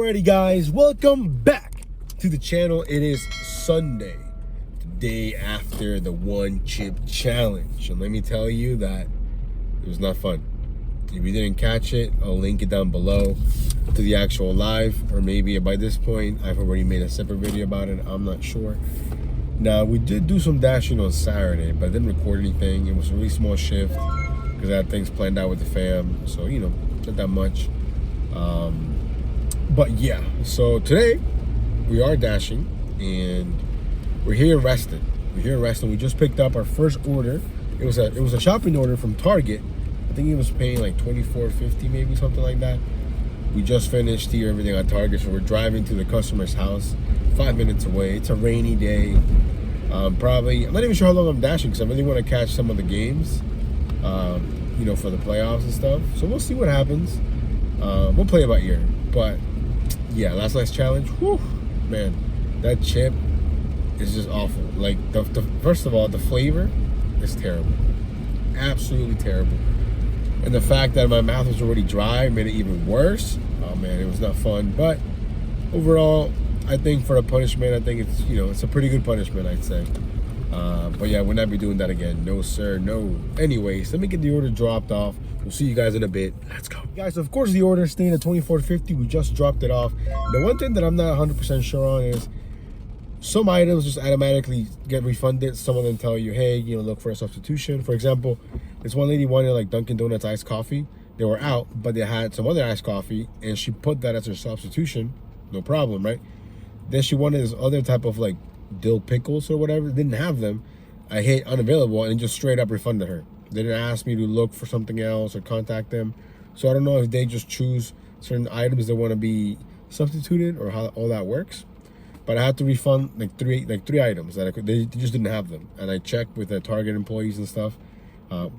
Alrighty guys, welcome back to the channel. It is Sunday, the day after the one chip challenge. And let me tell you that it was not fun. If you didn't catch it, I'll link it down below to the actual live, or maybe by this point I've already made a separate video about it, I'm not sure. Now, we did do some dashing on Saturday, but I didn't record anything. It was a really small shift because I had things planned out with the fam, so you know, not that much. But yeah, so today we are dashing and we're here resting. We just picked up our first order. It was a shopping order from Target. I think he was paying like $24.50, maybe something like that. We just finished here everything at Target, so we're driving to the customer's house, 5 minutes away. It's a rainy day. I'm not even sure how long I'm dashing because I really want to catch some of the games, you know, for the playoffs and stuff. So we'll see what happens. We'll play it by ear. But yeah, last night's challenge, whew, man, that chip is just awful. Like, first of all, the flavor is terrible. Absolutely terrible. And the fact that my mouth was already dry made it even worse. Oh man, it was not fun. But overall, I think for a punishment, I think it's, you know, it's a pretty good punishment, I'd say. But yeah, we'll not be doing that again. No, sir, no. Anyways, let me get the order dropped off. We'll see you guys in a bit. Let's go. Guys, of course, the order stayed at $24.50. We just dropped it off. The one thing that I'm not 100% sure on is some items just automatically get refunded. Some of them tell you, hey, you know, look for a substitution. For example, this one lady wanted like Dunkin' Donuts iced coffee. They were out, but they had some other iced coffee, and she put that as her substitution. No problem, right? Then she wanted this other type of like dill pickles or whatever. Didn't have them. I hit unavailable and just straight up refunded her. They didn't ask me to look for something else or contact them. So I don't know if they just choose certain items that want to be substituted or how all that works. But I had to refund like three items that they just didn't have them. And I checked with the Target employees and stuff.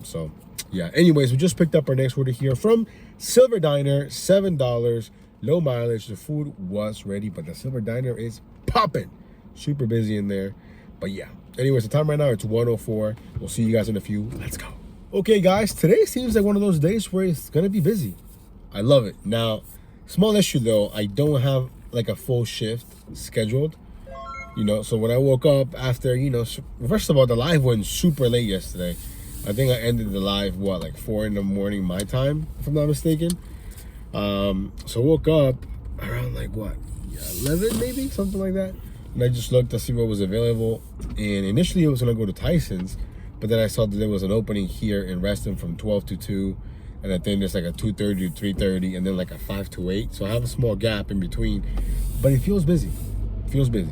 So yeah. Anyways, we just picked up our next order here from Silver Diner, $7, low mileage. The food was ready, but the Silver Diner is popping. Super busy in there. But yeah. Anyways, the time right now, it's 1:04. We'll see you guys in a few. Let's go. Okay, guys, today seems like one of those days where it's gonna be busy. I love it. Now, small issue though, I don't have like a full shift scheduled. You know, so when I woke up after, you know, first of all, the live went super late yesterday. I think I ended the live, what, like 4 in the morning my time, if I'm not mistaken. So I woke up around like what, 11 maybe, something like that. And I just looked to see what was available. And initially it was gonna go to Tyson's, but then I saw that there was an opening here in Reston from 12 to 2. And I think there's like a 2:30 to 3:30 and then like a 5 to 8. So I have a small gap in between, but it feels busy. It feels busy.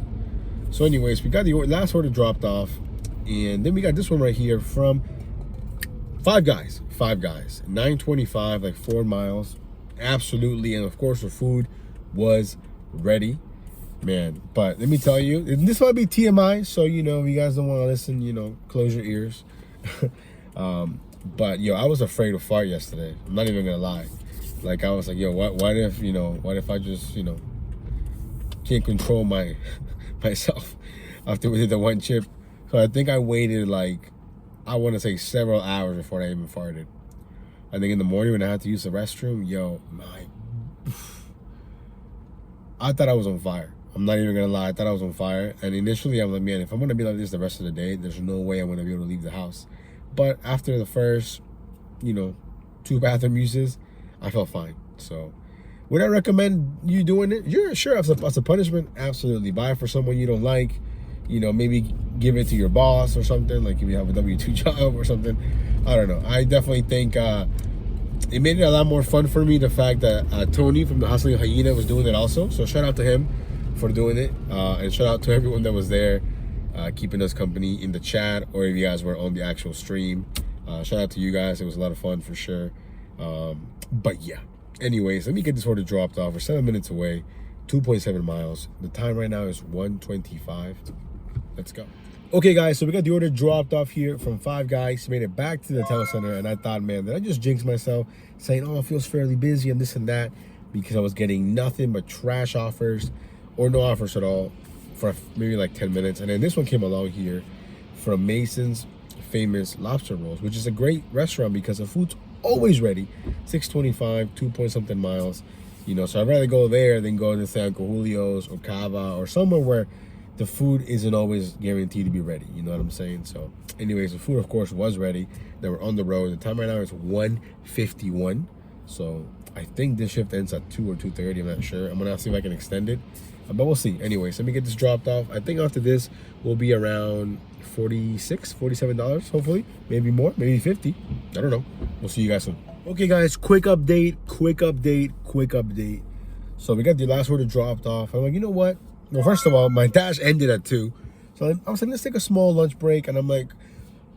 So anyways, we got the last order dropped off. And then we got this one right here from Five Guys, 925, like 4 miles. Absolutely. And of course the food was ready. Man, but let me tell you, this might be TMI, so you know, if you guys don't want to listen, you know, close your ears. But yo, I was afraid to fart yesterday. I'm not even gonna lie. Like, I was like, yo, what if I just, you know, can't control myself after we did the one chip. So I think I waited like, I want to say several hours before I even farted. I think in the morning when I had to use the restroom, yo, I thought I was on fire. I'm not even gonna lie, I thought I was on fire. And initially I'm like, man, if I'm gonna be like this the rest of the day, there's no way I'm gonna be able to leave the house. But after the first, you know, 2 bathroom uses, I felt fine. So would I recommend you doing it? You're sure as a punishment? Absolutely. Buy it for someone you don't like. You know, maybe give it to your boss or something, like if you have a W-2 job or something. I don't know. I definitely think it made it a lot more fun for me, the fact that Tony from the Hustling Hyena was doing it also. So shout out to him for doing it, and shout out to everyone that was there keeping us company in the chat, or if you guys were on the actual stream. Shout out to you guys. It was a lot of fun for sure. But yeah, anyways, let me get this order dropped off. We're 7 minutes away, 2.7 miles. The time right now is 1:25. Let's go. Okay guys, so we got the order dropped off here from Five Guys. Made it back to the town center, and I thought, man, that I just jinxed myself saying, oh, it feels fairly busy and this and that, because I was getting nothing but trash offers or no offers at all for maybe like 10 minutes. And then this one came along here from Mason's Famous Lobster Rolls, which is a great restaurant because the food's always ready. 625, 2 point something miles. You know, so I'd rather go there than go to say Uncle Julio's or Cava or somewhere where the food isn't always guaranteed to be ready. You know what I'm saying? So anyways, the food of course was ready. They were on the road. The time right now is 1:51. So I think this shift ends at 2 or 2:30. I'm not sure. I'm gonna see if I can extend it, but we'll see. Anyways, let me get this dropped off. I think after this will be around $46, $47, hopefully. Maybe more, maybe 50. I don't know. We'll see you guys soon. Okay guys, quick update. So we got the last order dropped off. I'm like, you know what? Well, first of all, my dash ended at 2. So I was like, let's take a small lunch break. And I'm like,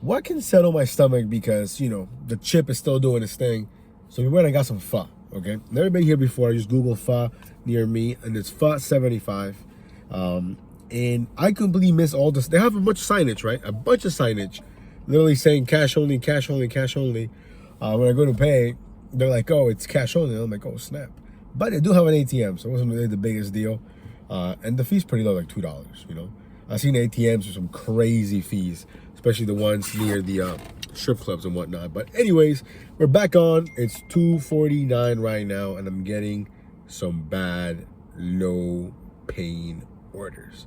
what can settle my stomach? Because, you know, the chip is still doing its thing. So we went and got some pho, okay? Never been here before. I just Googled pho near me, and it's pho 75. And I completely miss all this. They have a bunch of signage, right? A bunch of signage, literally saying cash only, cash only, cash only. When I go to pay, they're like, oh, it's cash only. I'm like, oh, snap. But they do have an ATM, so it wasn't really the biggest deal. And the fee's pretty low, like $2, you know? I've seen ATMs with some crazy fees, especially the ones near the strip clubs and whatnot. But anyways, we're back on. It's 2:49 right now, and I'm getting some bad, low paying orders.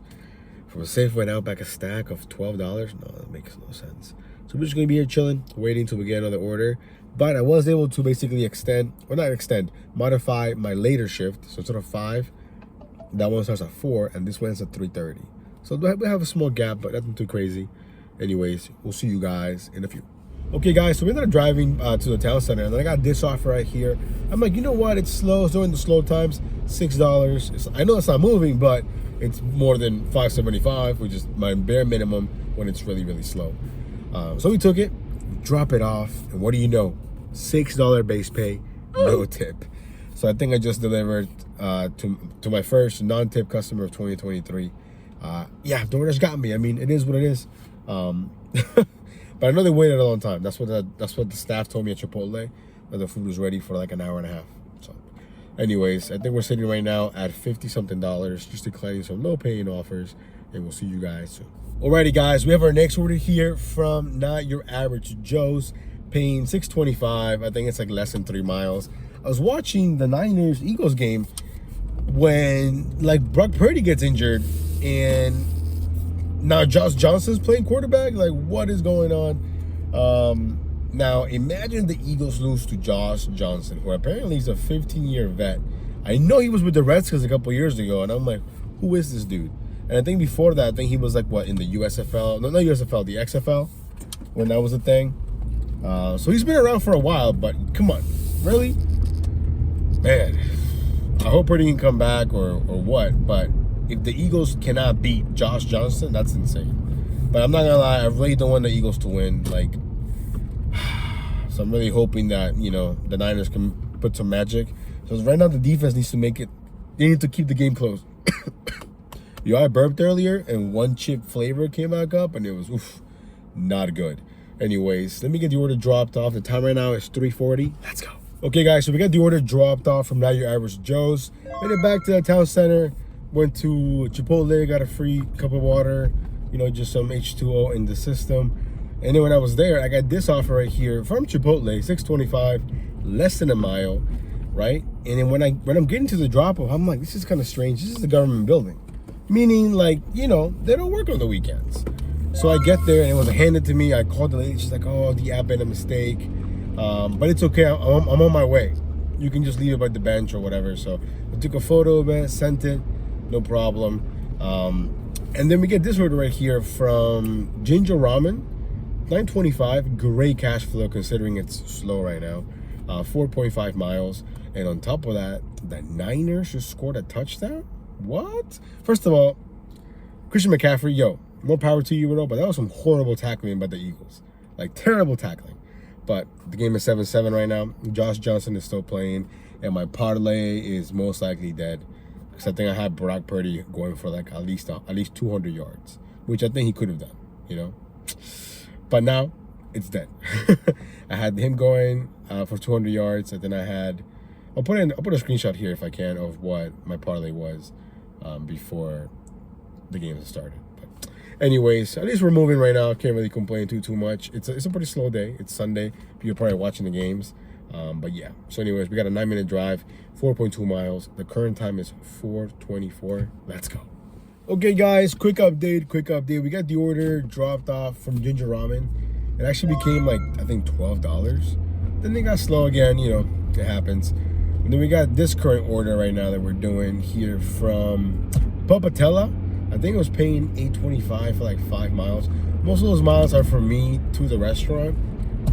From a Safeway and Outback, a stack of $12. No, that makes no sense. So we're just gonna be here chilling, waiting till we get another order. But I was able to basically modify my later shift. So instead of 5, that one starts at 4, and this one ends at 3:30. So we have a small gap, but nothing too crazy. Anyways, we'll see you guys in a few. Okay guys, so we ended up driving to the town center, and then I got this offer right here. I'm like, you know what? It's slow. It's during the slow times. $6. I know it's not moving, but it's more than $5.75, which is my bare minimum when it's really, really slow. So we took it, drop it off, and what do you know? $6 base pay, no tip. So I think I just delivered to my first non-tip customer of 2023. Yeah, Doordash got me. I mean, it is what it is. But I know they waited a long time. That's what the staff told me at Chipotle, that the food was ready for like an hour and a half. So anyways, I think we're sitting right now at $50-something, just declining some low paying offers, and we'll see you guys soon. Alrighty guys, we have our next order here from Not Your Average Joe's, paying $6.25. I think it's like less than 3 miles. I was watching the Niners-Eagles game when like Brock Purdy gets injured, and now Josh Johnson's playing quarterback. Like, what is going on? Now imagine the Eagles lose to Josh Johnson, who apparently is a 15-year vet. I know he was with the Redskins a couple years ago, and I'm like, who is this dude? And I think before that, I think he was like, what, in the USFL? No, not USFL, the XFL, when that was a thing. So he's been around for a while, but come on, really? Man, I hope Purdy can come back or what, but if the Eagles cannot beat Josh Johnson, that's insane. But I'm not gonna lie, I really don't want the Eagles to win. Like, so I'm really hoping that, you know, the Niners can put some magic. So right now the defense needs to make it. They need to keep the game close. Yo, I burped earlier and one chip flavor came back up, and it was not good. Anyways, let me get the order dropped off. The time right now is 3:40. Let's go. Okay, guys, so we got the order dropped off from Not Your Average Joe's. Made it back to the town center. Went to Chipotle, got a free cup of water, you know, just some H2O in the system. And then when I was there, I got this offer right here from Chipotle, $6.25, less than a mile, right? And then when I'm getting to the drop-off, I'm like, this is kind of strange. This is a government building. Meaning, like, you know, they don't work on the weekends. So I get there, and it was handed to me. I called the lady. She's like, oh, the app made a mistake. But it's okay. I'm on my way. You can just leave it by the bench or whatever. So I took a photo of it, sent it. No problem. And then we get this order right here from Ginger Ramen, $9.25. Great cash flow considering it's slow right now. 4.5 miles. And on top of that, the Niners just scored a touchdown? What? First of all, Christian McCaffrey, yo, more power to you, bro, but that was some horrible tackling by the Eagles. Like, terrible tackling. But the game is 7-7 right now. Josh Johnson is still playing, and my parlay is most likely dead. Because I think I had Brock Purdy going for like at least 200 yards, which I think he could have done, you know. But now it's dead. I had him going for 200 yards, and then I had. I'll put a screenshot here if I can of what my parlay was before the game started. But anyways, at least we're moving right now. Can't really complain too much. It's a pretty slow day. It's Sunday. You're probably watching the games. But yeah. So anyways, we got a 9-minute drive 4.2 miles. The current time is 4:24. Let's go. Okay, guys, quick update. We got the order dropped off from Ginger Ramen. It actually became like, I think, $12. Then they got slow again, you know, it happens. And then we got this current order right now that we're doing here from Papatella. I think it was paying $8.25 for like 5 miles. Most of those miles are from me to the restaurant,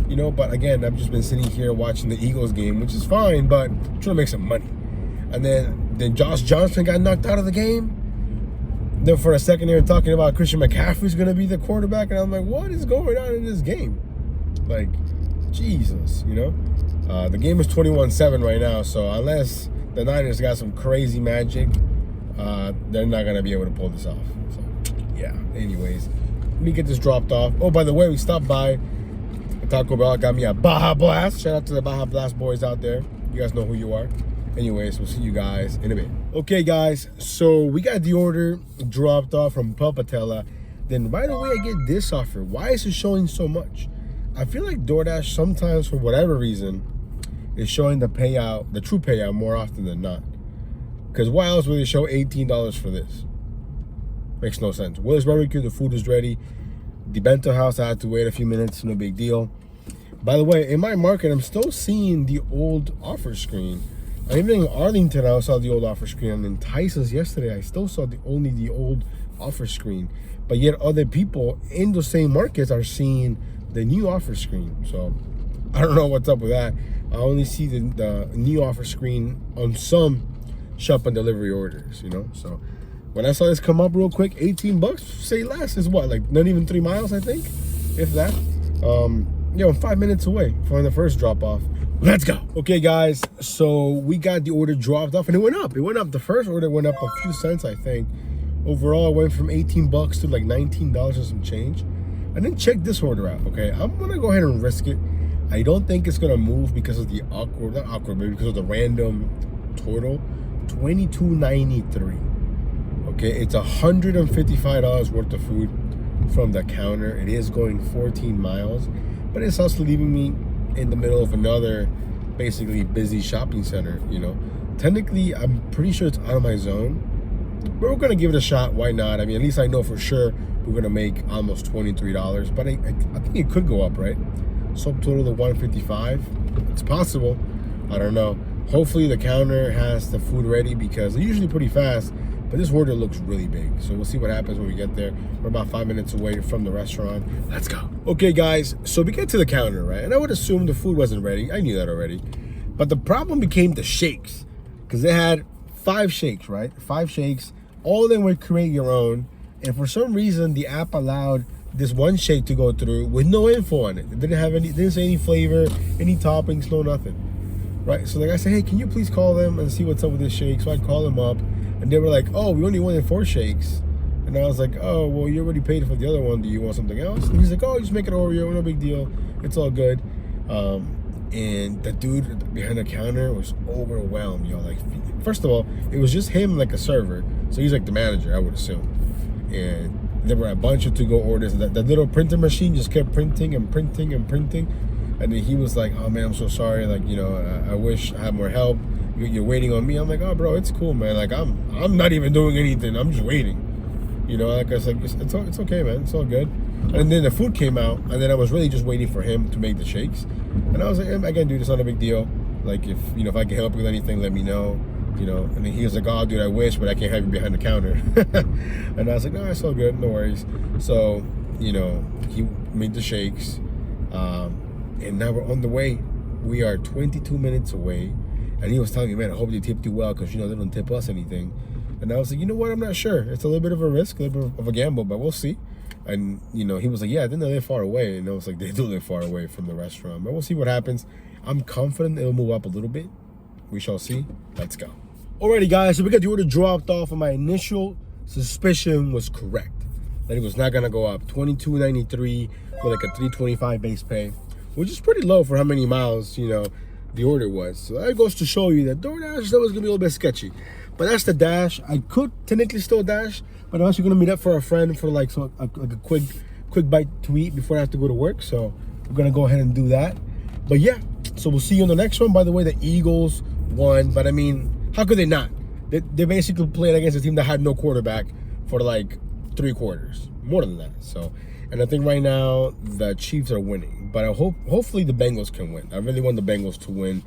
you know, but again, I've just been sitting here watching the Eagles game, which is fine, but I'm trying to make some money. And then Josh Johnson got knocked out of the game. Then for a second they were talking about Christian McCaffrey's going to be the quarterback, and I'm like, what is going on in this game? Like, Jesus, you know? The game is 21-7 right now, so unless the Niners got some crazy magic, they're not going to be able to pull this off. So, yeah, anyways, let me get this dropped off. Oh, by the way, we stopped by Taco Bell, got me a Baja Blast. Shout out to the Baja Blast boys out there. You guys know who you are. Anyways, we'll see you guys in a bit. Okay, guys, so we got the order dropped off from Papatella. Then right away, I get this offer. Why is it showing so much? I feel like DoorDash sometimes, for whatever reason, is showing the payout, the true payout, more often than not. Because why else would they show $18 for this? Makes no sense. Will's Barbecue, the food is ready. The bento house, I had to wait a few minutes, no big deal. By the way, in my market, I'm still seeing the old offer screen. Even in Arlington, I saw the old offer screen. And in Tyson's yesterday, I still saw only the old offer screen. But yet other people in the same markets are seeing the new offer screen. So I don't know what's up with that. I only see the new offer screen on some shop and delivery orders, you know? So when I saw this come up real quick, 18 bucks, say less, is what, like not even 3 miles, I think, if that. You know, 5 minutes away from the first drop off. Let's go. Okay, guys, so we got the order dropped off and it went up. It went up. The first order went up a few cents, I think. Overall, it went from 18 bucks to like $19 and some change. And then check this order out, okay? I'm gonna go ahead and risk it. I don't think it's gonna move because of the not awkward, but because of the random total. $22.93. Okay, it's $155 worth of food from the counter. It is going 14 miles, but it's also leaving me in the middle of another basically busy shopping center, you know. Technically, I'm pretty sure it's out of my zone, but we're gonna give it a shot. Why not? I mean, at least I know for sure we're gonna make almost $23, but I think it could go up, right? Subtotal of 155. It's possible. I don't know. Hopefully the counter has the food ready because they're usually pretty fast, but this order looks really big. So we'll see what happens when we get there. We're about 5 minutes away from the restaurant. Let's go. Okay, guys, so we get to the counter, right? And I would assume the food wasn't ready. I knew that already. But the problem became the shakes, because they had 5 shakes, right? 5 shakes. All of them were create your own. And for some reason, the app allowed this one shake to go through with no info on it. It didn't have any, didn't say any flavor, any toppings, no nothing. Right? So the guy said, hey, can you please call them and see what's up with this shake? So I call them up. And they were like, oh, we only wanted 4 shakes. And I was like, oh, well, you already paid for the other one. Do you want something else? And he's like, oh, just make it Oreo. No big deal. It's all good. And the dude behind the counter was overwhelmed, yo. Like, first of all, it was just him, like a server. So he's like the manager, I would assume. And there were a bunch of to-go orders. That little printer machine just kept printing and printing and printing. And then he was like, oh, man, I'm so sorry. Like, you know, I wish I had more help. You're waiting on me. I'm like, oh, bro, it's cool, man. Like, I'm not even doing anything. I'm just waiting. You know, like I was like, it's okay, man. It's all good. And then the food came out, and then I was really just waiting for him to make the shakes. And I was like, I can do this. Not a big deal. Like, if you know, if I can help you with anything, let me know. You know. And then he was like, oh, dude, I wish, but I can't have you behind the counter. And I was like, no, it's all good. No worries. So, you know, he made the shakes, and now we're on the way. We are 22 minutes away. And he was telling me, man, I hope they tipped you well because, you know, they don't tip us anything. And I was like, you know what? I'm not sure. It's a little bit of a risk, a little bit of a gamble, but we'll see. And, you know, he was like, yeah, I think they live far away. And I was like, they do live far away from the restaurant. But we'll see what happens. I'm confident it'll move up a little bit. We shall see. Let's go. Alrighty, guys. So we got the order dropped off, and my initial suspicion was correct. That it was not going to go up. $22.93 for like a $3.25 base pay, which is pretty low for how many miles, you know, the order was. So that goes to show you that DoorDash, that was gonna be a little bit sketchy. But that's the dash. I could technically still dash, but I'm actually gonna meet up for a friend for like a quick bite to eat before I have to go to work. So we're gonna go ahead and do that. But yeah, so we'll see you in the next one. By the way, the Eagles won, but I mean, how could they not? They basically played against a team that had no quarterback for like 3 quarters, more than that. So, and I think right now the Chiefs are winning, but I hopefully the Bengals can win. I really want the Bengals to win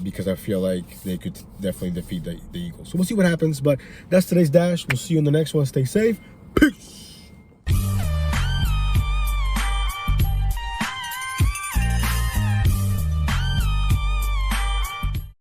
because I feel like they could definitely defeat the Eagles. So we'll see what happens, but that's today's Dash. We'll see you in the next one. Stay safe. Peace.